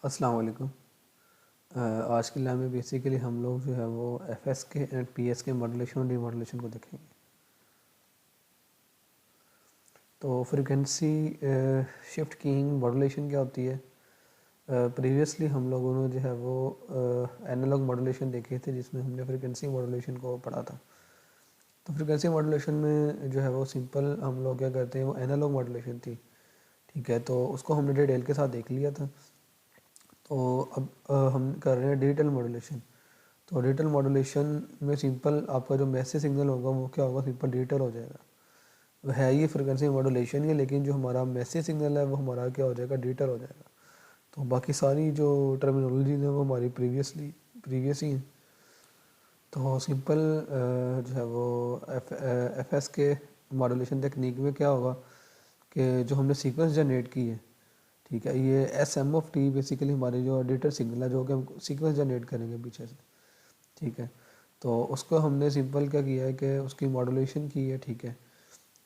अस्सलाम वालेकुम। आज की लैब में बेसिकली हम लोग जो है वो एफएस के एंड पीएस के मॉड्यूलेशन और डीमॉड्यूलेशन को देखेंगे। तो फ्रीक्वेंसी शिफ्ट कीइंग मॉड्यूलेशन क्या होती है? प्रीवियसली हम लोगों ने जो है वो एनालॉग मॉड्यूलेशन देखे थे, जिसमें हमने फ्रीक्वेंसी मॉड्यूलेशन को पढ़ा था। तो फ्रीक्वेंसी मॉड्यूलेशन में जो है वो सिंपल हम लोग क्या करते हैं, वो एनालॉग मॉड्यूलेशन थी, ठीक है। तो उसको हमने डिटेल के साथ देख लिया था। तो अब हम कर रहे हैं डिजिटल मॉड्यूलेशन। तो डिजिटल मॉड्यूलेशन में सिंपल आपका जो मैसेज सिग्नल होगा वो क्या होगा, सिंपल डिजिटल हो जाएगा। वो है ये फ्रिक्वेंसी मॉड्यूलेशन ही है, लेकिन जो हमारा मैसेज सिग्नल है वो हमारा क्या हो जाएगा, डिजिटल हो जाएगा। तो बाकी सारी जो टर्मिनोलॉजी है वो हमारी प्रीवियस ही है। तो सिंपल जो है वो एफ एस के मॉड्यूलेशन टेक्निक में क्या होगा कि जो हमने सीक्वेंस जनरेट की है, ठीक है, ये S M of T basically हमारे जो डिजिटल सिग्नल है जो कि हम सीक्वेंस जनरेट करेंगे पीछे से, ठीक है। तो उसको हमने सिंपल क्या किया है कि उसकी मॉड्यूलेशन की है, ठीक है।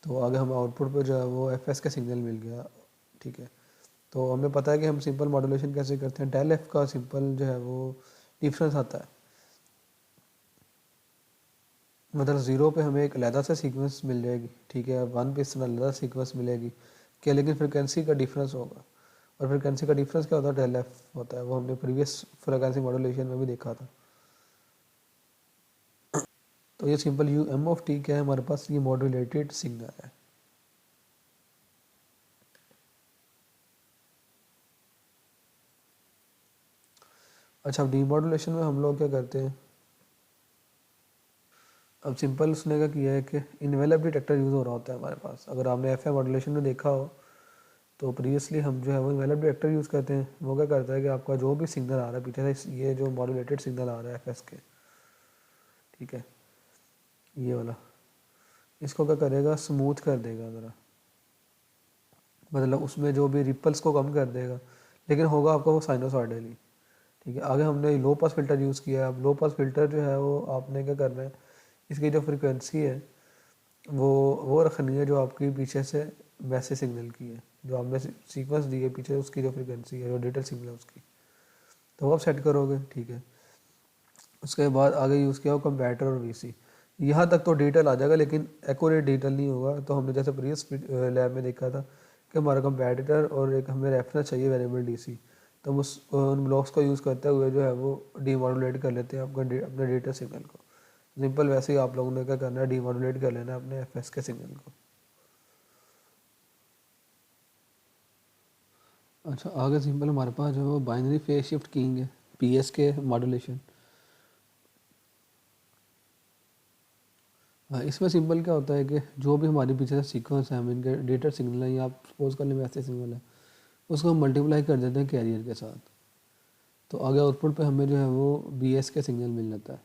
तो आगे हमें आउटपुट पे जो है वो एफ एस का सिग्नल मिल गया, ठीक है। तो हमें पता है कि हम सिंपल मॉड्यूलेशन कैसे करते हैं। डेल एफ का सिंपल जो है वो डिफरेंस आता है, मतलब ज़ीरो पे हमें एक अलहदा सा सीक्वेंस मिल जाएगी, ठीक है। वन पे इस अलहदा सीक्वेंस मिलेगी क्या, लेकिन फ्रिक्वेंसी का डिफरेंस होगा। और फ्रिक्वेंसी का डिफरेंस क्या होता है, डेल एफ होता है। वो हमने प्रीवियस फ्रिक्वेंसी मॉड्यूलेशन में भी देखा था। तो ये simple U M of T क्या है, हमारे पास ये मॉड्यूलेटेड सिग्नल है। अच्छा, अब डीमॉड्यूलेशन में हम लोग क्या करते हैं, अब सिंपल उसने क्या किया है कि इनवेलप डिटेक्टर यूज़ हो रहा होता है हमारे पास। अगर आपने एफ एम मॉड्यूलेशन में देखा हो तो प्रीवियसली हम जो है वो इनवेलप डिटेक्टर यूज़ करते हैं। वो क्या करता है कि आपका जो भी सिग्नल आ रहा है पीछे से, ये जो मॉड्यूलेटेड सिग्नल आ रहा है एफ एस के, ठीक है, ये वाला, इसको क्या करेगा, स्मूथ कर देगा ज़रा, मतलब उसमें जो भी रिपल्स को कम कर देगा, लेकिन होगा आपका वो साइनोसॉइडली, ठीक है। आगे हमने लो पास फिल्टर यूज़ किया है। अब लो पास फिल्टर जो है वो आपने क्या करना है, इसकी जो फ्रिक्वेंसी है वो रखनी है जो आपकी पीछे से मैसेज सिग्नल की है, जो आपने सीक्वेंस दी है पीछे, उसकी जो फ्रिक्वेंसी है, जो डिजिटल सिग्नल है उसकी, तो वो आप सेट करोगे, ठीक है। उसके बाद आगे यूज़ किया हो कंपैरेटर और वीसी। यहाँ तक तो डिजिटल आ जाएगा, लेकिन एक्यूरेट डिजिटल नहीं होगा। तो हमने जैसे प्रीवियस लैब में देखा था कि हमारा कंपैरेटर और एक हमें रेफरेंस चाहिए वेरिएबल डीसी, तो हम उस उन ब्लॉक्स को यूज़ करते हुए जो है वो डीमॉड्यूलेट कर लेते हैं अपने डिजिटल सिग्नल को। सिंपल वैसे ही आप लोगों ने क्या करना है, डीमॉड्यूलेट कर लेना है अपने एफएस के सिग्नल को। अच्छा, आगे सिंपल हमारे पास जो है वो बाइनरी फेज शिफ्ट कीइंग है, पीएस के मॉड्यूलेशन। हाँ, इसमें सिंपल क्या होता है कि जो भी हमारे पीछे से सीक्वेंस है, हम इनके डेटा सिग्नल है या आप सपोज कर लें मैसेज सिग्नल है, उसको हम मल्टीप्लाई कर देते हैं कैरियर के साथ। तो आगे आउटपुट पे हमें जो है वो बीएस के सिग्नल मिल जाता है।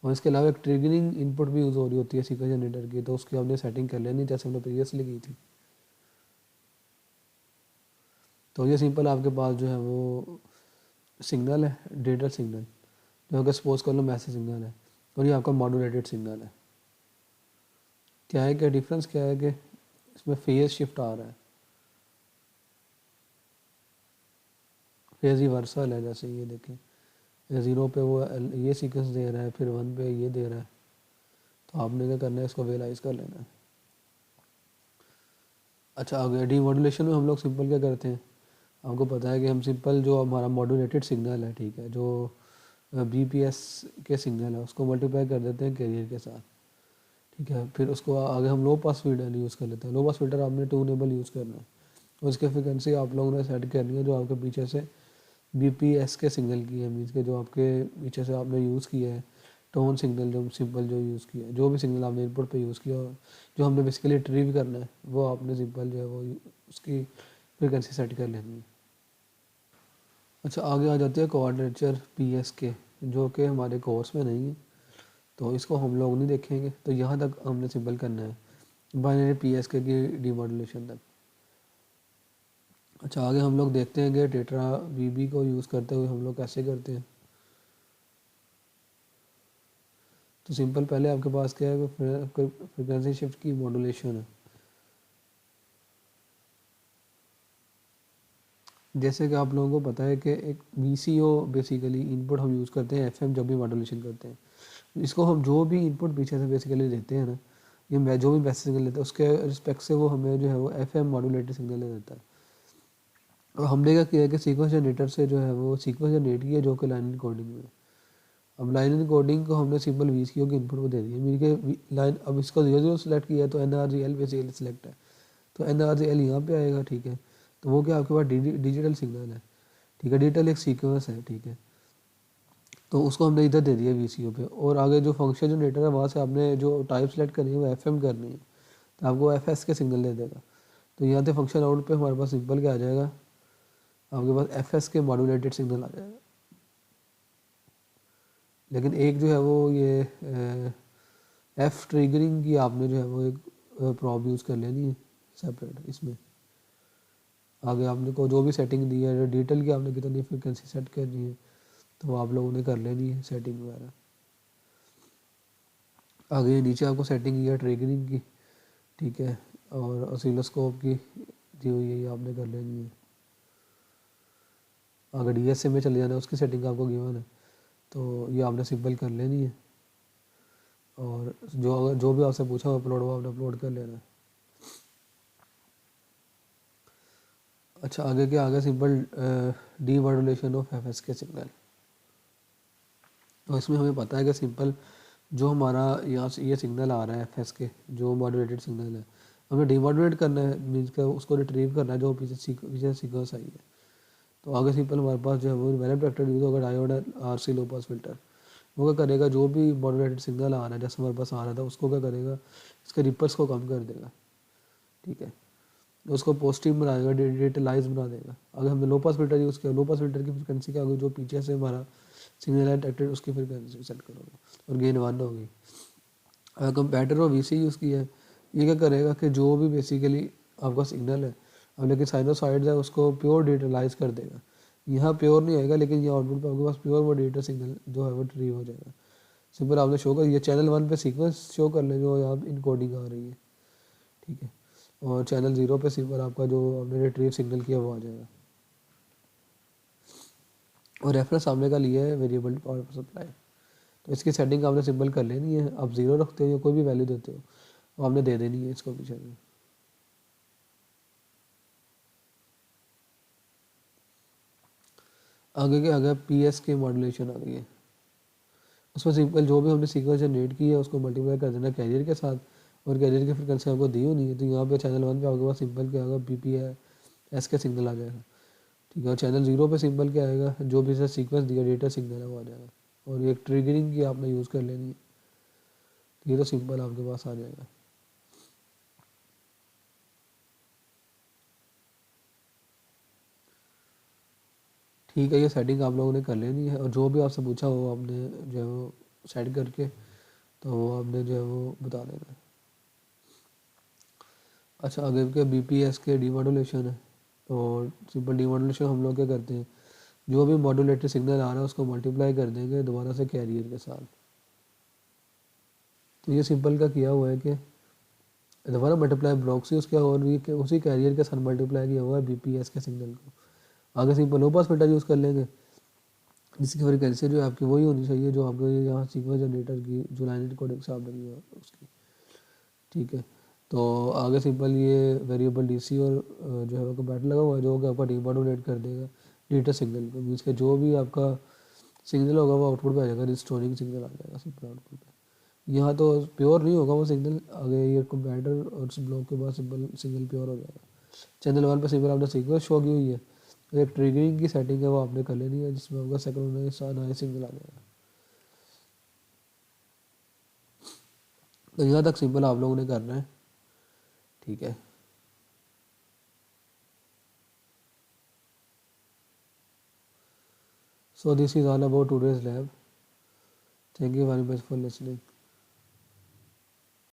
और इसके अलावा एक ट्रिगरिंग इनपुट भी यूज़ हो रही होती है सीक्वेंस जनरेटर की, तो उसकी हमने सेटिंग कर लेनी जैसे हमने प्रीवियसली की थी। तो ये सिंपल आपके पास जो है वो सिग्नल है, डेटा सिग्नल, जो अगर सपोज कर लो मैसेज सिग्नल है, और ये आपका मॉड्यूलेटेड सिग्नल है। क्या है, क्या डिफरेंस क्या है कि इसमें फेज शिफ्ट आ रहा है, फेज रिवर्सल है। जैसे ये देखें, ज़ीरो पे वो ये सीक्वेंस दे रहा है, फिर वन पे ये दे रहा है। तो आपने क्या करना है, इसको रियलाइज़ कर लेना है। अच्छा, आगे डीमॉड्यूलेशन में हम लोग सिंपल क्या करते हैं, आपको पता है कि हम सिंपल जो हमारा मॉड्यूलेटेड सिग्नल है, ठीक है, जो बीपीएस के सिग्नल है, उसको मल्टीप्लाई कर देते हैं कैरियर के साथ, ठीक है। फिर उसको आगे हम लो पास फिल्टर यूज़ कर लेते हैं। लो पास फिल्टर आपने ट्यूनेबल यूज़ करना है, और उसकी फ्रिक्वेंसी आप लोगों ने सेट करनी है जो आपके पीछे से बीपीएस के सिग्नल की है, मीन्स के जो आपके पीछे से आपने यूज़ किया है टोन सिग्नल, जो सिंपल जो यूज़ किया है, जो भी सिग्नल आपने इनपुट पे यूज़ किया, जो हमने बेसिकली रिट्रीव करना है, वो आपने सिंपल जो है वो उसकी फ्रिक्वेंसी सेट कर लेनी है। अच्छा, आगे आ जाते हैं कोऑर्डिनेचर पीएस के, जो कि हमारे कोर्स में नहीं है, तो इसको हम लोग नहीं देखेंगे। तो यहाँ तक हमने सिंपल करना है बाइनरी पीएस के की डीमॉड्यूलेशन तक। अच्छा, आगे हम लोग देखते हैं कि टेट्रा वीबी को यूज़ करते हुए हम लोग कैसे करते हैं। तो सिंपल पहले आपके पास क्या है, फ्रिक्वेंसी शिफ्ट की मॉड्यूलेशन है। जैसे कि आप लोगों को पता है कि एक VCO बेसिकली इनपुट हम यूज़ करते हैं FM जब भी मॉड्यूलेशन करते हैं। इसको हम जो भी इनपुट पीछे से बेसिकली देते हैं ना, ये मैं जो भी मैसेज सिग्नल लेते हैं उसके रिस्पेक्ट से वो हमें जो है वो FM मॉड्यूलेटेड सिग्नल दे देता है। और हमने क्या किया है कि सीक्वेंस जनरेटर से जो है वो सीक्वेंस जनरेट किया जो कि लाइन इनकोडिंग में है। अब लाइन इनकोडिंग को हमने सिंपल VCO की इनपुट में दे दिया, मिल के लाइन। अब इसको 0 0 सेलेक्ट किया है तो NRGL बेसिकली सिलेक्ट है, तो NRGL यहाँ पे आएगा, ठीक है। तो वो क्या आपके पास डिजिटल सिग्नल है, ठीक है, डिजिटल एक सीक्वेंस है, ठीक है। तो उसको हमने इधर दे दिया VCO पे, और आगे जो फंक्शन जनरेटर है वहाँ से आपने जो टाइप सेलेक्ट करनी है वो FM करनी है, तो आपको FS के सिग्नल दे देगा। तो यहाँ से फंक्शन आउट पे हमारे पास सिंपल क्या आ जाएगा, आपके पास FS के मॉड्यूलेटेड सिग्नल आ जाएगा। लेकिन एक जो है वो ये F ट्रिगरिंग की आपने जो है वो एक प्रॉब यूज़ कर लेनी है सेपरेट। इसमें आगे आपने को जो भी सेटिंग दी है, डिटेल की आपने कितनी फ्रिक्वेंसी सेट करनी है तो आप लोगों ने कर लेनी है सेटिंग वगैरह। आगे नीचे आपको सेटिंग की है ट्रिगरिंग की, ठीक है, और ऑसिलोस्कोप की दी हुई है, ये आपने कर लेनी है। अगर DSA में चले जाना है उसकी सेटिंग आपको गिवन है, तो ये आपने सिंपल कर लेनी है। और जो भी आपसे पूछा अपलोड वो आपने अपलोड कर लेना है। अच्छा, आगे क्या आगे सिंपल डीमॉड्यूलेशन ऑफ FS के सिग्नल। तो इसमें हमें पता है कि सिंपल जो हमारा यहाँ से ये सिग्नल आ रहा है FS के, जो मॉड्यूलेटेड सिग्नल है, हमें डीमॉड्यूलेट करना है, मीन्स का उसको रिट्रीव करना है जो पीछे सीक्वेंस आई है। तो आगे सिंपल हमारे पास जो है वो वेल प्रोटेक्टेड यूज होगा डायोड RC लो पास फिल्टर। वो क्या करेगा, जो भी मॉड्यूलेटेड सिग्नल आ रहा है जैसे हमारे पास आ रहा था उसको क्या करेगा, इसके रिपर्स को कम कर देगा, ठीक है, उसको पॉजिटिव बना देगा, डिजिटलाइज बना देगा। अगर हमने लो पास फिल्टर यूज़ किया, लो पास फिल्टर की फ्रिक्वेंसी क्या होगी, जो पीछे से हमारा सिग्नल है डिटेक्टेड उसकी फ्रिक्वेंसी सेट करोगे और गेन 1 होगी। अगर कंपैरेटर और VC यूज़ किया है, ये क्या करेगा कि जो भी बेसिकली आपका सिग्नल है, अब लेकिन साइनोसॉइड्स है उसको प्योर डिजिटलाइज कर देगा। यहाँ प्योर नहीं आएगा, लेकिन ये आउटपुट पे आपके पास प्योर वो डिजिटल सिग्नल जो है वो रिट्रीव हो जाएगा। सिंपल आपने शो कर, ये चैनल 1 पे सीक्वेंस शो कर ले जो यहाँ इनकोडिंग आ रही है, ठीक है, और चैनल 0 पे सिंपल आपका जो आपने रिट्रीव सिग्नल किया वो आ जाएगा। और रेफरेंस सामने का लिया है वेरिएबल पावर सप्लाई, तो इसकी सेटिंग आपने सिंपल कर लेनी है। आप 0 रखते हो या कोई भी वैल्यू देते हो वो आपने दे देनी है इसको पीछे से। आगे के आगे PS के मॉड्यूलेशन आ गई है, उसमें सिंपल जो भी हमने सीक्वेंस जनरेट की है उसको मल्टीप्लाई कर देना कैरियर के साथ, और कैरियर की फ्रिक्वेंसी आपको दी होनी है। तो यहाँ पे चैनल 1 पे आपके पास सिंपल क्या होगा, BPS का सिग्नल आ जाएगा, ठीक है। और चैनल 0 पे सिंपल क्या आएगा, जो भी सीक्वेंस दिया डेटा सिग्नल है वो आ जाएगा। और एक ट्रिगरिंग की आपने यूज़ कर लेनी है, तो ये तो सिंपल आपके पास आ जाएगा। ठीक है, ये सेटिंग आप लोगों ने कर लेनी है, और जो भी आपसे पूछा वो आपने जो है वो सेट करके तो वो आपने जो है वो बता देना है। अच्छा, आगे के BPS के डीमॉड्यूलेशन है। तो सिंपल डीमॉड्यूलेशन हम लोग क्या करते हैं, जो भी मॉड्यूलेटेड सिग्नल आ रहा है उसको मल्टीप्लाई कर देंगे दोबारा से कैरियर के साथ। तो ये सिंपल का किया हुआ है कि दोबारा मल्टीप्लाई ब्लॉक से उसके और भी उसी कैरियर के साथ मल्टीप्लाई किया हुआ है BPS के सिग्नल को। आगे सिंपल लो पास फिल्टर यूज़ कर लेंगे, जिसकी फ्रिक्वेंसी जो है आपकी वही होनी चाहिए जो आपको यहाँ सीक्वेंस जनरेटर की जो लाइन कोडिंग से आपने किया उसकी, ठीक है। तो आगे सिंपल ये वेरिएबल DC और जो है वो कंपैरेटर लगा हुआ है जो कि आपका डीमॉड्यूलेट कर देगा डेटा सिग्नल को, मीन्स के जो भी आपका सिग्नल होगा वो आउटपुट पे आ जाएगा, रिस्टोरिंग सिग्नल आ जाएगा सिंपल आउटपुट पे। यहाँ तो प्योर नहीं होगा वो सिग्नल, आगे ये कंपैरेटर और ब्लॉक के बाद सिंपल सिग्नल प्योर हो जाएगा। चैनल 1 पे सिंपल आपने सीक्वेंस शो की हुई है, तो एक ट्रिगरिंग की सेटिंग है वो आपने कर लेनी है जिसमें आपका सेकंड नया सिग्नल आ जाएगा। तो यहाँ तक सिंपल आप लोगों ने करना है, ठीक है। So this is all about today's lab. Thank you very much for listening.